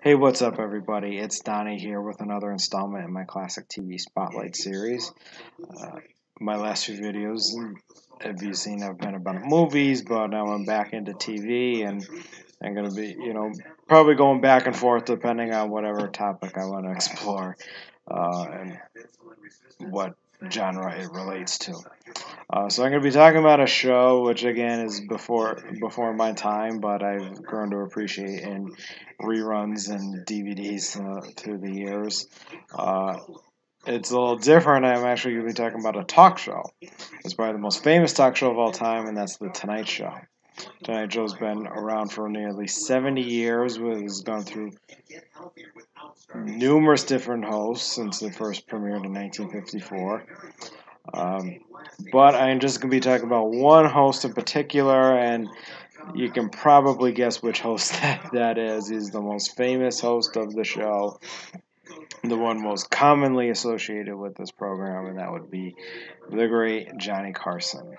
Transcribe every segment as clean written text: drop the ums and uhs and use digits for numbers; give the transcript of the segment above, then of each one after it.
Hey, what's up, everybody? It's Donnie here with another installment in my classic TV Spotlight series. Uh, my last few videos, have you seen, have been about movies, but now I'm back into TV, and I'm going to be, probably going back and forth depending on whatever topic I want to explore and what genre it relates to. So I'm going to be talking about a show which again is before my time, but I've grown to appreciate in reruns and DVDs through the years. Uh, it's a little different. I'm actually going to be talking about a talk show. It's probably the most famous talk show of all time, and that's The Tonight Show. Tonight Show's been around for nearly 70 years. Has gone through numerous different hosts since it first premiered in 1954. Um, but I'm just going to be talking about one host in particular, and you can probably guess which host that is. He's the most famous host of the show, the one most commonly associated with this program, and that would be the great Johnny Carson.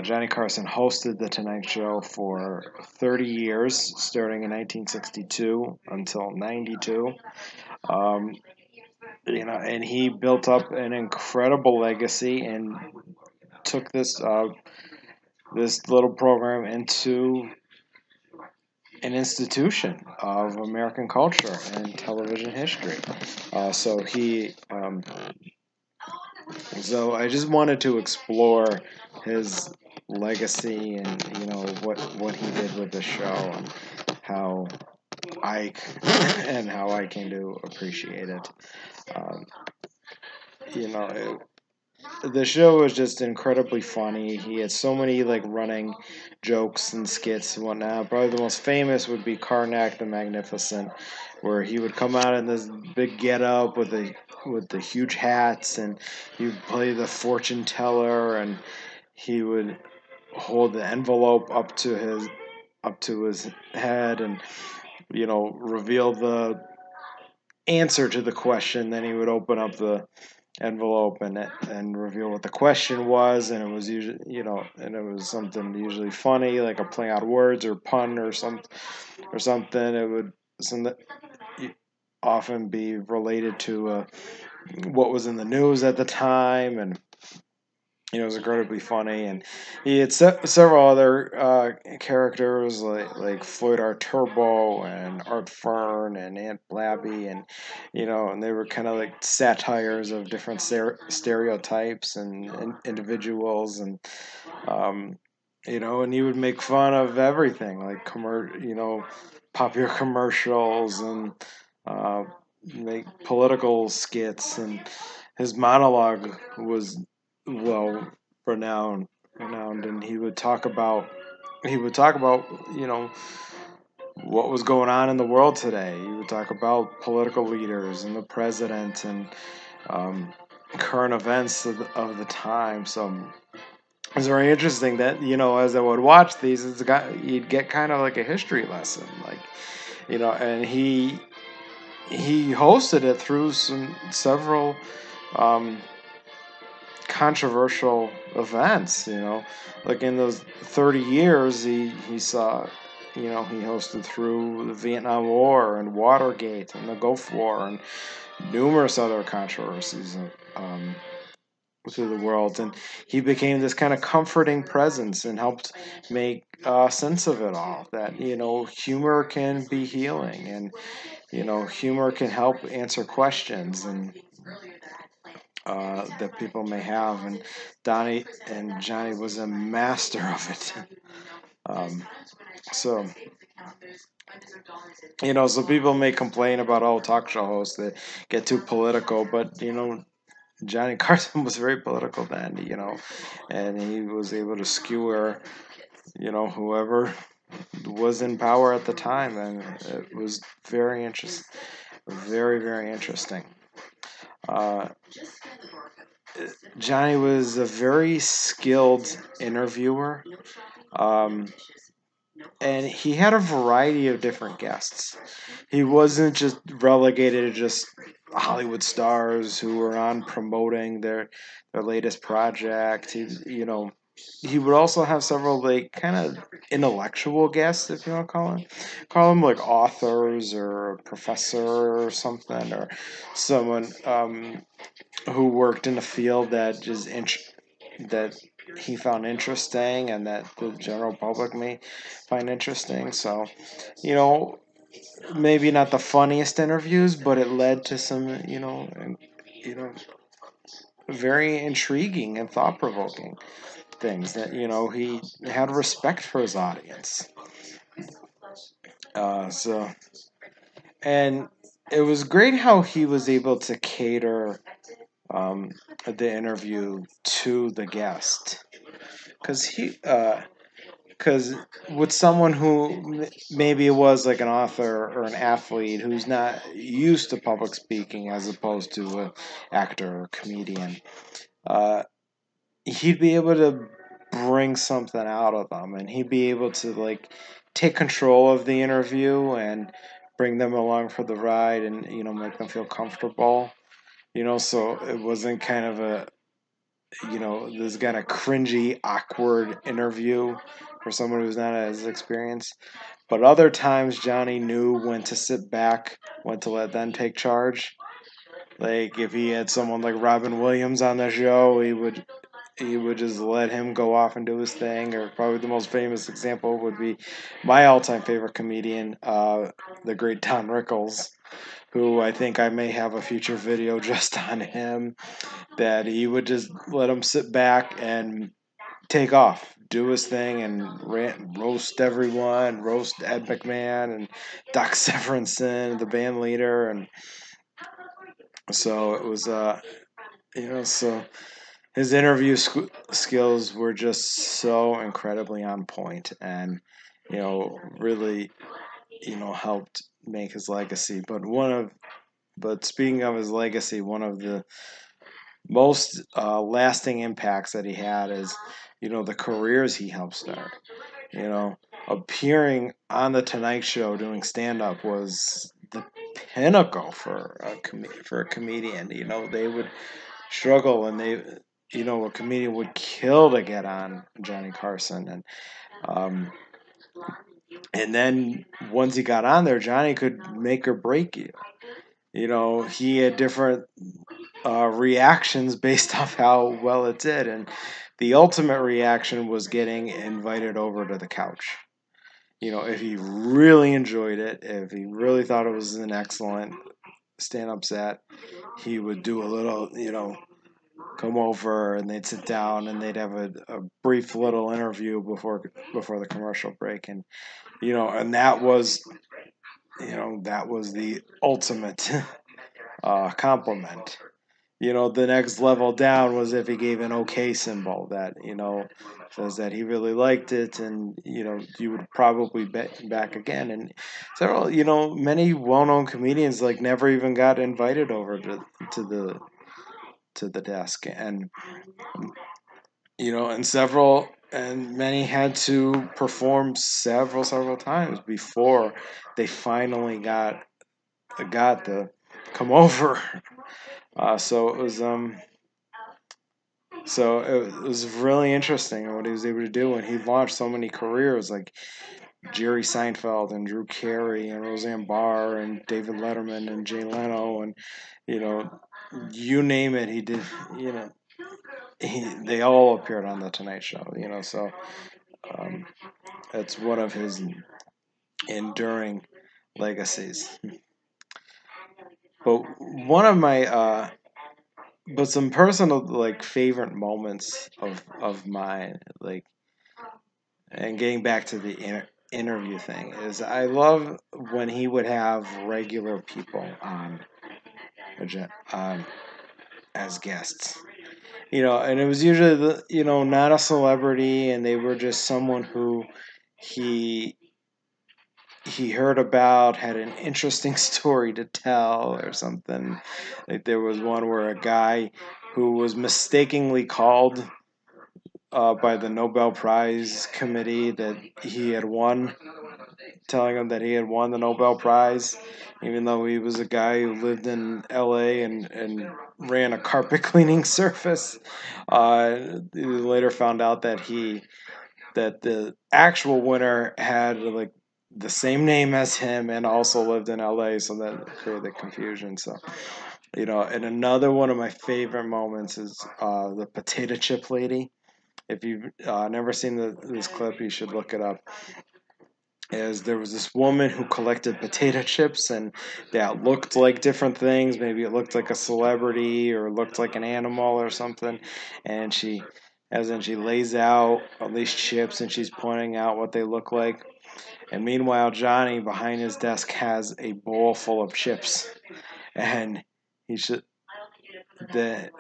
Johnny Carson hosted The Tonight Show for 30 years, starting in 1962 until 92. Um, and he built up an incredible legacy and took this little program into an institution of American culture and television history. So he, so I just wanted to explore his legacy and what he did with the show and how I and how I came to appreciate it. Um, you know, the show was just incredibly funny. He had so many like running jokes and skits and whatnot. Probably the most famous would be Karnak the Magnificent, where he would come out in this big getup with the huge hats, and he would play the fortune teller, and he would hold the envelope up to his head, and reveal the answer to the question. Then he would open up the envelope and reveal what the question was, and it was usually and it was something usually funny, like a play on words or pun or something. It would often be related to what was in the news at the time, and it was incredibly funny. And he had several other characters like Floyd R. Turbo and Art Fern and Aunt Blabby, and and they were kind of like satires of different stereotypes and individuals, and um, and he would make fun of everything, like popular commercials, and uh, make political skits, and his monologue was well renowned, and he would talk about what was going on in the world today. He would talk about political leaders and the president, and um, current events of the time. So it's very interesting that as I would watch these, you'd get kind of like a history lesson, like and he hosted it through several um, controversial events. Like in those 30 years, he saw. He hosted through the Vietnam War and Watergate and the Gulf War and numerous other controversies through the world, and he became this kind of comforting presence and helped make sense of it all. That humor can be healing, and humor can help answer questions and that people may have. And Donnie and Johnny was a master of it. um, so so people may complain about all talk show hosts that get too political, but Johnny Carson was very political then, and he was able to skewer, whoever was in power at the time, and it was very interesting, very, very interesting. Uh, Johnny was a very skilled interviewer, um, and he had a variety of different guests. He wasn't just relegated to just Hollywood stars who were on promoting their latest project. he would also have several like kind of intellectual guests, if you want to call them like authors or a professor or something, or someone who worked in a field that he found interesting and that the general public may find interesting. So, you know, maybe not the funniest interviews, but it led to some, you know, very intriguing and thought provoking things that he had respect for his audience. So and it was great how he was able to cater um, the interview to the guest because because with someone who maybe was like an author or an athlete who's not used to public speaking as opposed to an actor or comedian, uh, he'd be able to bring something out of them, and he'd be able to like take control of the interview and bring them along for the ride, and make them feel comfortable. So it wasn't kind of a this kind of cringy, awkward interview for someone who's not as experienced. But other times, Johnny knew when to sit back, when to let them take charge. Like if he had someone like Robin Williams on the show, he would just let him go off and do his thing. Or probably the most famous example would be my all-time favorite comedian, the great Don Rickles, who I think I may have a future video just on him. That he would just let him sit back and take off, do his thing, and roast everyone, roast Ed McMahon and Doc Severinsen, the band leader, and so it was, so his interview skills were just so incredibly on point, and really, helped make his legacy. But speaking of his legacy, one of the most lasting impacts that he had is, the careers he helped start. You know, Appearing on the Tonight Show doing stand up was the pinnacle for a comedian. They would struggle, and a comedian would kill to get on Johnny Carson, and then once he got on there, Johnny could make or break you. He had different reactions based off how well it did, and the ultimate reaction was getting invited over to the couch. If he really enjoyed it, if he really thought it was an excellent stand-up set, he would do a little, come over, and they'd sit down and they'd have a brief little interview before the commercial break, and and that was the ultimate compliment. The next level down was if he gave an okay symbol that, says that he really liked it, and, you would probably bet back again. And several, many well-known comedians like never even got invited over to the to the desk, and and many had to perform several times before they finally got the come over. So it was really interesting what he was able to do, and he launched so many careers like Jerry Seinfeld and Drew Carey and Roseanne Barr and David Letterman and Jay Leno, and you know you name it, he did. You know they all appeared on the Tonight Show. So um, it's one of his enduring legacies. But one of my but some personal like favorite moments of mine, like, and getting back to the interview thing, is I love when he would have regular people on as guests. And it was usually not a celebrity, and they were just someone who he he heard about, had an interesting story to tell or something. Like there was one where a guy who was mistakenly called by the Nobel Prize committee that he had won telling him that he had won the Nobel Prize, even though he was a guy who lived in L.A. and ran a carpet cleaning service. He later found out that the actual winner had like the same name as him and also lived in LA, so that created confusion. So, and another one of my favorite moments is the potato chip lady. If you've never seen this clip, you should look it up. Is there was this woman who collected potato chips and that looked like different things. Maybe it looked like a celebrity or looked like an animal or something. And she lays out all these chips and she's pointing out what they look like. And meanwhile, Johnny behind his desk has a bowl full of chips. And he should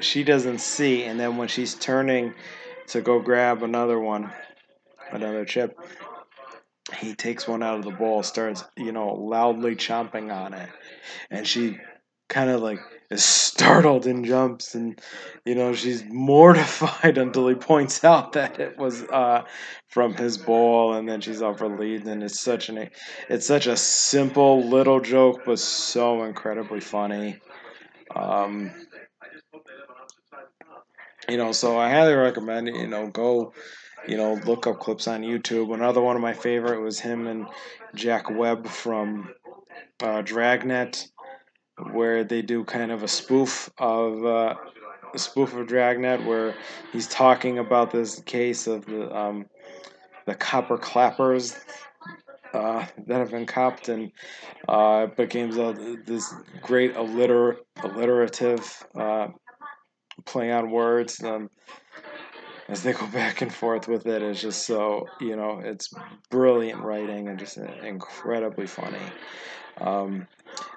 she doesn't see. And then when she's turning to go grab another chip, he takes one out of the bowl, starts, loudly chomping on it. And she kind of like is startled and jumps and she's mortified until he points out that it was from his bowl, and then she's all relieved. And it's such a simple little joke but so incredibly funny. um so I highly recommend it. Go look up clips on YouTube. Another one of my favorite was him and Jack Webb from Dragnet, where they do kind of a spoof of Dragnet, where he's talking about this case of the copper clappers that have been copped, and it became this great alliterative play on words. As they go back and forth with it, it's just so it's brilliant writing and just incredibly funny. Um,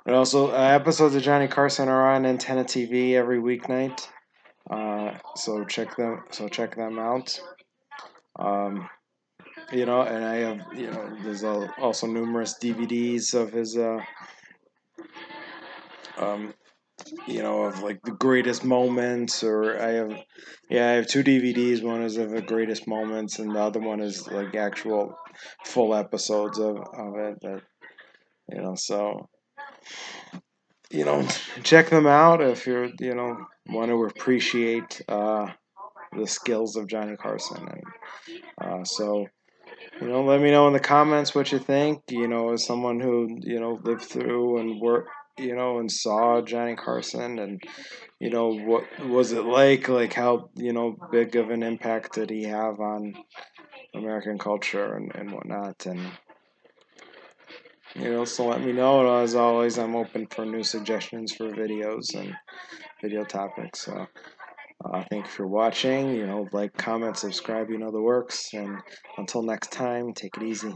and also, episodes of Johnny Carson are on Antenna TV every weeknight. So check them out. Um, and I have there's also numerous DVDs of his um, of like the greatest moments. Or I have two DVDs. One is of the greatest moments, and the other one is like actual full episodes of it. That so check them out if you're want to appreciate the skills of Johnny Carson. And let me know in the comments what you think. As someone who lived through and worked and saw Johnny Carson, and what was it like how big of an impact did he have on American culture and whatnot. And so let me know. And as always, I'm open for new suggestions for videos and video topics. So thank you for watching. Like, comment, subscribe, the works. And until next time, take it easy.